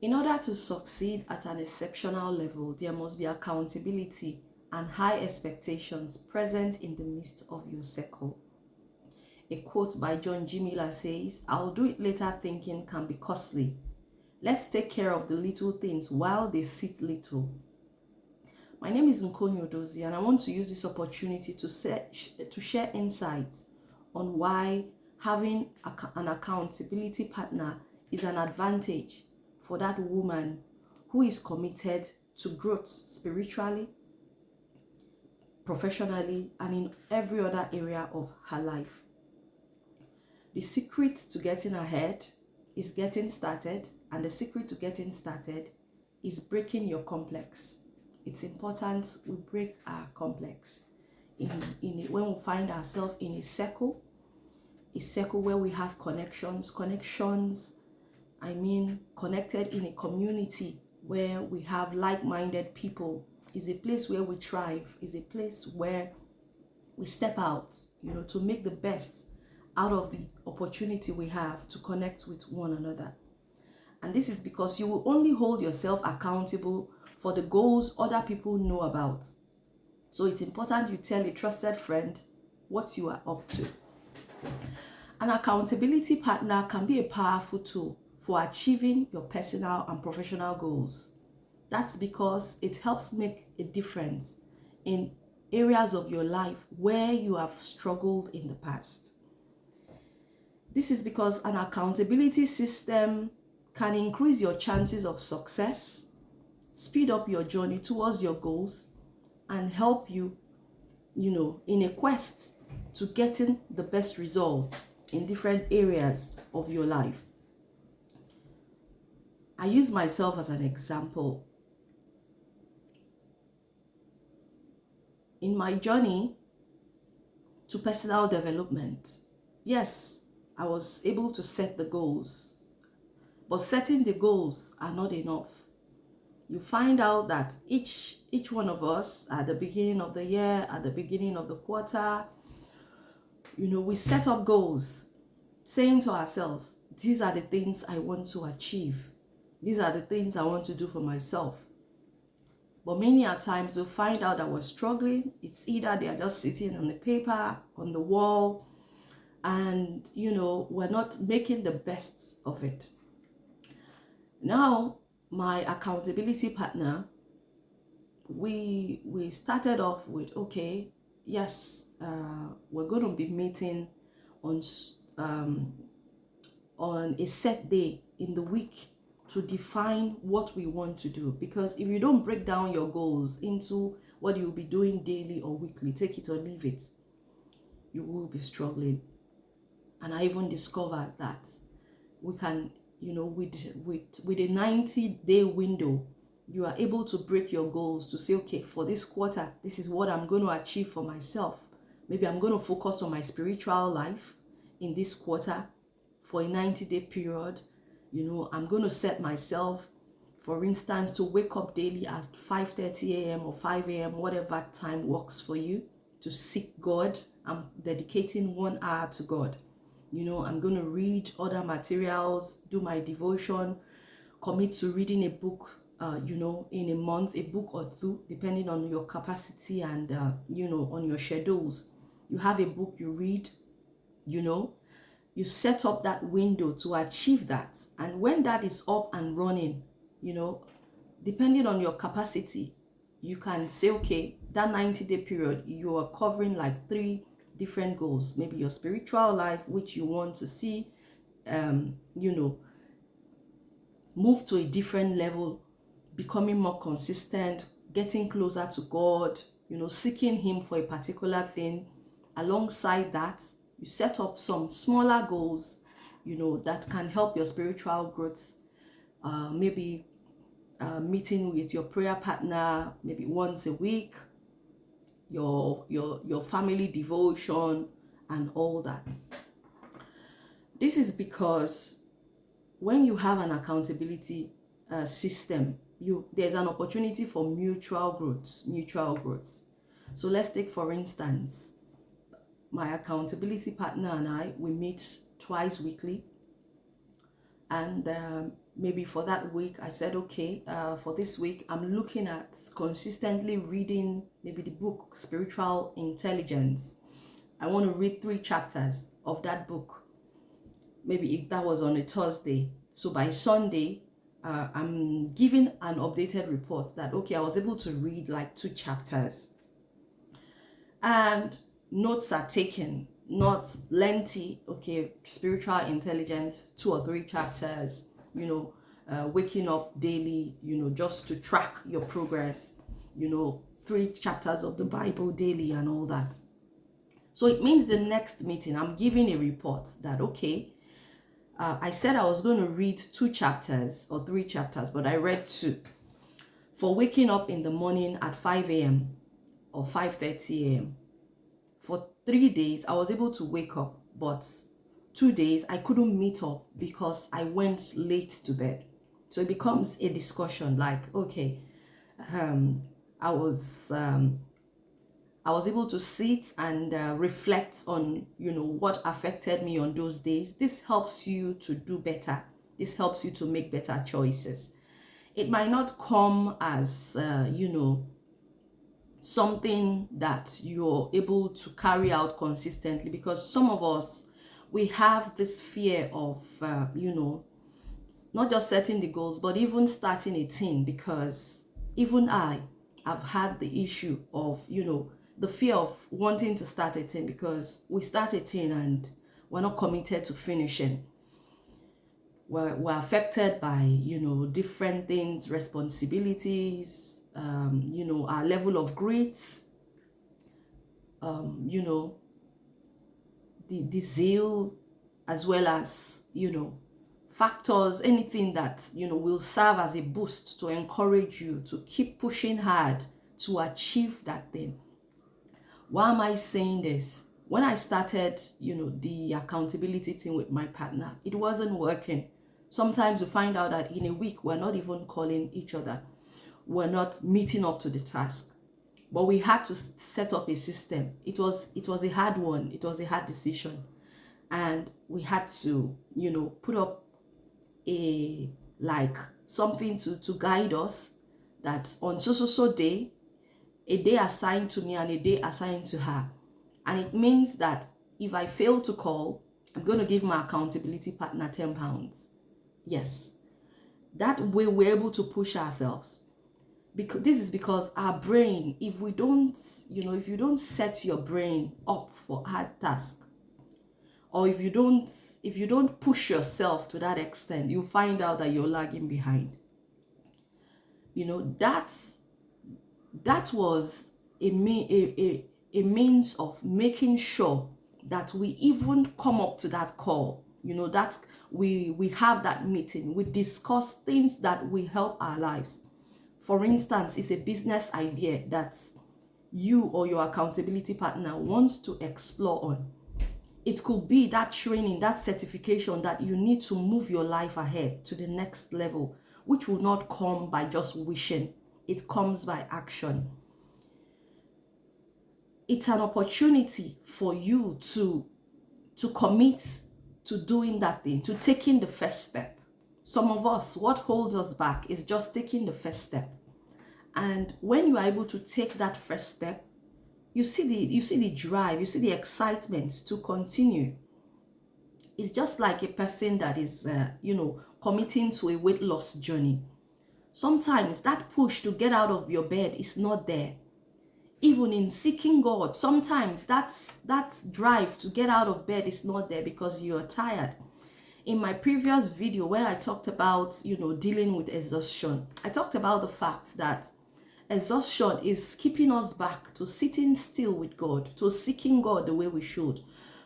In order to succeed at an exceptional level, there must be accountability and high expectations present in the midst of your circle. A quote by John G. Miller says, "I'll do it later thinking can be costly. Let's take care of the little things while they sit little." My name is Nkonyo Dozie, and I want to use this opportunity to share insights on why having an accountability partner is an advantage for that woman who is committed to growth spiritually, professionally, and in every other area of her life. The secret to getting ahead is getting started, and the secret to getting started is breaking your complex. It's important we break our complex. When we find ourselves in a circle where we have connections, connected in a community where we have like-minded people, is a place where we thrive, is a place where we step out, to make the best out of the opportunity we have to connect with one another. And this is because you will only hold yourself accountable for the goals other people know about. So it's important you tell a trusted friend what you are up to. An accountability partner can be a powerful tool for achieving your personal and professional goals. That's because it helps make a difference in areas of your life where you have struggled in the past. This is because an accountability system can increase your chances of success, speed up your journey towards your goals, and help you, in a quest to getting the best results in different areas of your life. I use myself as an example. In my journey to personal development, yes, I was able to set the goals, but setting the goals are not enough. You find out that each one of us at the beginning of the year, at the beginning of the quarter, we set up goals, saying to ourselves, these are the things I want to achieve. These are the things I want to do for myself. But many a times we find out that we're struggling. It's either they are just sitting on the paper, on the wall, and we're not making the best of it. Now, my accountability partner, we started off with, okay, yes, we're going to be meeting on a set day in the week to define what we want to do. Because if you don't break down your goals into what you'll be doing daily or weekly, take it or leave it, you will be struggling. And I even discovered that we can, with a 90-day window, you are able to break your goals to say, okay, for this quarter, this is what I'm going to achieve for myself. Maybe I'm going to focus on my spiritual life in this quarter for a 90-day period. I'm going to set myself, for instance, to wake up daily at 5:30 a.m. or 5 a.m., whatever time works for you, to seek God. I'm dedicating 1 hour to God. I'm going to read other materials, do my devotion, commit to reading a book, in a month, a book or two, depending on your capacity and, on your schedules. You have a book you read, you set up that window to achieve that. And when that is up and running, depending on your capacity, you can say, okay, that 90-day period, you are covering like 3 different goals. Maybe your spiritual life, which you want to see, move to a different level, becoming more consistent, getting closer to God, seeking Him for a particular thing. Alongside that, you set up some smaller goals, that can help your spiritual growth. Maybe meeting with your prayer partner, maybe once a week, your family devotion, and all that. This is because when you have an accountability system, there's an opportunity for mutual growth. So let's take, for instance, my accountability partner and I, we meet twice weekly, and maybe for that week, I said, okay, for this week, I'm looking at consistently reading maybe the book Spiritual Intelligence. I want to read 3 chapters of that book. Maybe if that was on a Thursday. So by Sunday, I'm giving an updated report that, okay, I was able to read like 2 chapters. And notes are taken, not lengthy, okay, Spiritual Intelligence, 2 or 3 chapters, waking up daily, just to track your progress, 3 chapters of the Bible daily and all that. So it means the next meeting, I'm giving a report that, okay, I said I was going to read 2 chapters or 3 chapters, but I read 2. For waking up in the morning at 5 a.m. or 5:30 a.m. For 3 days, I was able to wake up, but 2 days, I couldn't meet up because I went late to bed. So it becomes a discussion like, okay, I was able to sit and reflect on, what affected me on those days. This helps you to do better. This helps you to make better choices. It might not come as, something that you're able to carry out consistently, because some of us, we have this fear of, not just setting the goals, but even starting a thing, because even I've had the issue of, the fear of wanting to start a thing, because we start a thing and we're not committed to finishing. We're affected by, different things, responsibilities, our level of grit, the zeal, as well as, factors, anything that, will serve as a boost to encourage you to keep pushing hard to achieve that thing. Why am I saying this? When I started, the accountability thing with my partner, it wasn't working. Sometimes we find out that in a week, we're not even calling each other. We're not meeting up to the task. But we had to set up a system. It was a hard one. It was a hard decision. And we had to, put up something to guide us, that on so day, a day assigned to me and a day assigned to her. And it means that if I fail to call, I'm going to give my accountability partner £10. Yes. That way we're able to push ourselves. Because this is because our brain, if you don't set your brain up for hard tasks, or if you don't push yourself to that extent, you find out that you're lagging behind. That was a means of making sure that we even come up to that call, that we have that meeting, we discuss things that will help our lives. For instance, it's a business idea that you or your accountability partner wants to explore on. It could be that training, that certification that you need to move your life ahead to the next level, which will not come by just wishing. It comes by action. It's an opportunity for you to commit to doing that thing, to taking the first step. Some of us, what holds us back is just taking the first step. And when you are able to take that first step, you see the drive, you see the excitement to continue. It's just like a person that is, committing to a weight loss journey. Sometimes that push to get out of your bed is not there. Even in seeking God, sometimes that drive to get out of bed is not there because you're tired. In my previous video where I talked about, dealing with exhaustion, I talked about the fact that exhaustion is keeping us back to sitting still with God, to seeking God the way we should.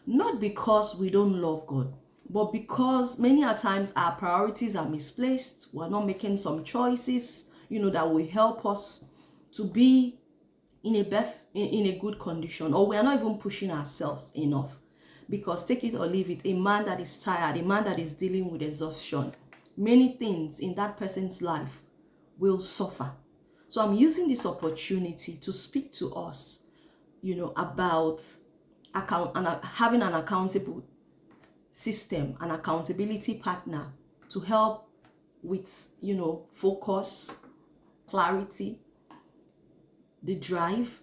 Not because we don't love God, but because many a times our priorities are misplaced. We're not making some choices, that will help us to be in a good condition, or we are not even pushing ourselves enough. Because take it or leave it, a man that is tired, a man that is dealing with exhaustion, many things in that person's life will suffer. So I'm using this opportunity to speak to us, about having an accountable system, an accountability partner to help with, focus, clarity, the drive.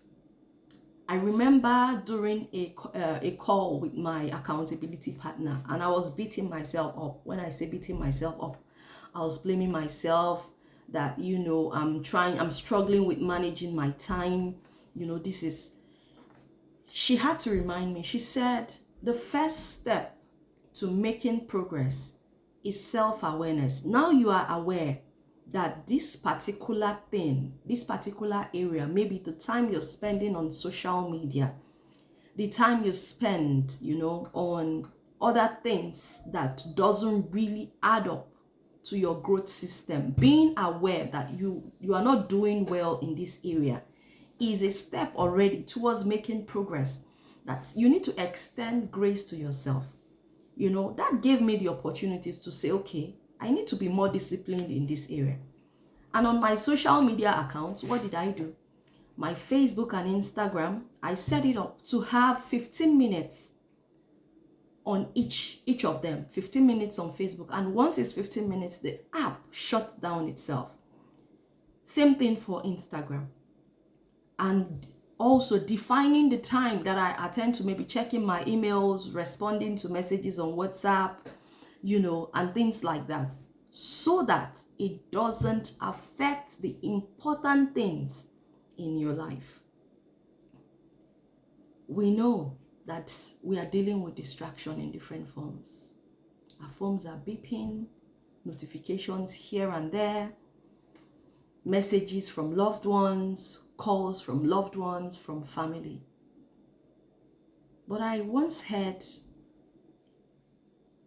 I remember during a call with my accountability partner, and I was beating myself up. When I say beating myself up, I was blaming myself that, I'm struggling with managing my time. She had to remind me. She said, the first step to making progress is self-awareness. Now you are aware that this particular thing, this particular area, maybe the time you're spending on social media, the time you spend, on other things that doesn't really add up to your growth system, being aware that you are not doing well in this area is a step already towards making progress. That you need to extend grace to yourself. That gave me the opportunities to say, okay, I need to be more disciplined in this area. And on my social media accounts, what did I do? My Facebook and Instagram, I set it up to have 15 minutes on each of them. 15 minutes on Facebook. And once it's 15 minutes, the app shuts down itself. Same thing for Instagram. And also defining the time that I attend to maybe checking my emails, responding to messages on WhatsApp, and things like that, so that it doesn't affect the important things in your life. We know that we are dealing with distraction in different forms. Our phones are beeping, notifications here and there, messages from loved ones, calls from loved ones, from family. But I once heard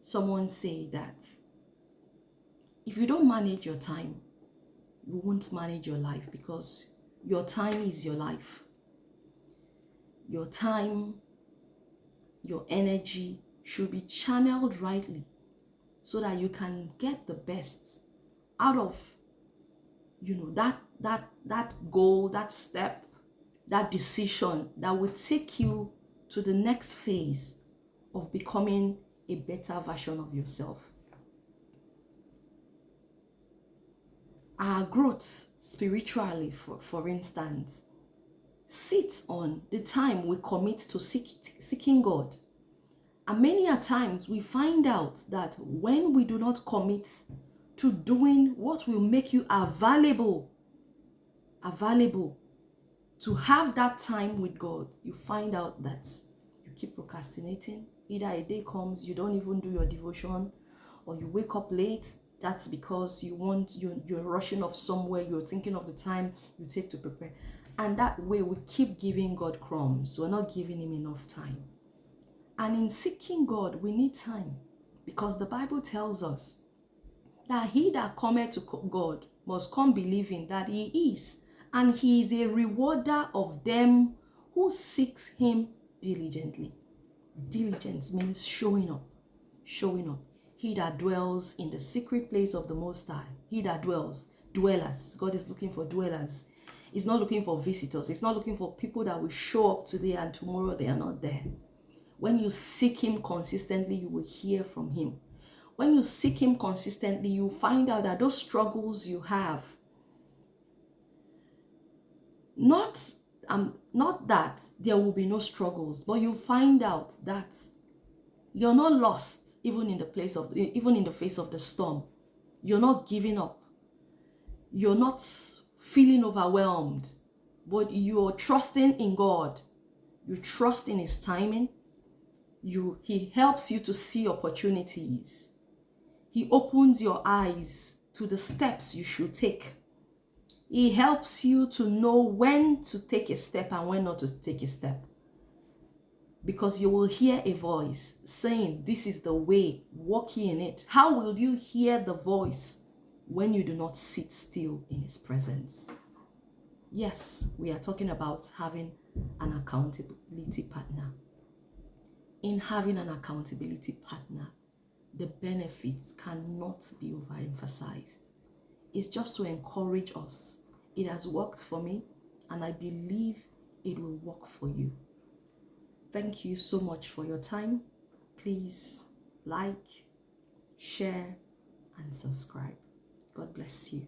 someone say that if you don't manage your time, you won't manage your life, because your time is your life. Your time, your energy should be channeled rightly so that you can get the best out of that goal, that step, that decision that will take you to the next phase of becoming a better version of yourself. Our growth spiritually, for instance, sits on the time we commit to seeking God. And many a times we find out that when we do not commit to doing what will make you available to have that time with God, you find out that you keep procrastinating. Either a day comes, you don't even do your devotion, or you wake up late. That's because you're rushing off somewhere, you're thinking of the time you take to prepare. And that way we keep giving God crumbs. We're not giving him enough time. And in seeking God, we need time, because the Bible tells us that he that cometh to God must come believing that he is, and he is a rewarder of them who seeks him diligently. Diligence means showing up. He that dwells in the secret place of the Most High, he that dwellers. God is looking for dwellers. He's not looking for visitors. He's not looking for people that will show up today and tomorrow they are not there. When you seek him consistently, you will hear from him. When you seek him consistently, you find out that those struggles you have, not that there will be no struggles, but you find out that you're not lost even in the face of the storm. You're not giving up. You're not feeling overwhelmed, but you're trusting in God. You trust in his timing. He helps you to see opportunities. He opens your eyes to the steps you should take. He helps you to know when to take a step and when not to take a step. Because you will hear a voice saying, this is the way, walk ye in it. How will you hear the voice when you do not sit still in his presence? Yes, we are talking about having an accountability partner. In having an accountability partner, the benefits cannot be overemphasized. It's just to encourage us. It has worked for me, and I believe it will work for you. Thank you so much for your time. Please like, share, and subscribe. God bless you.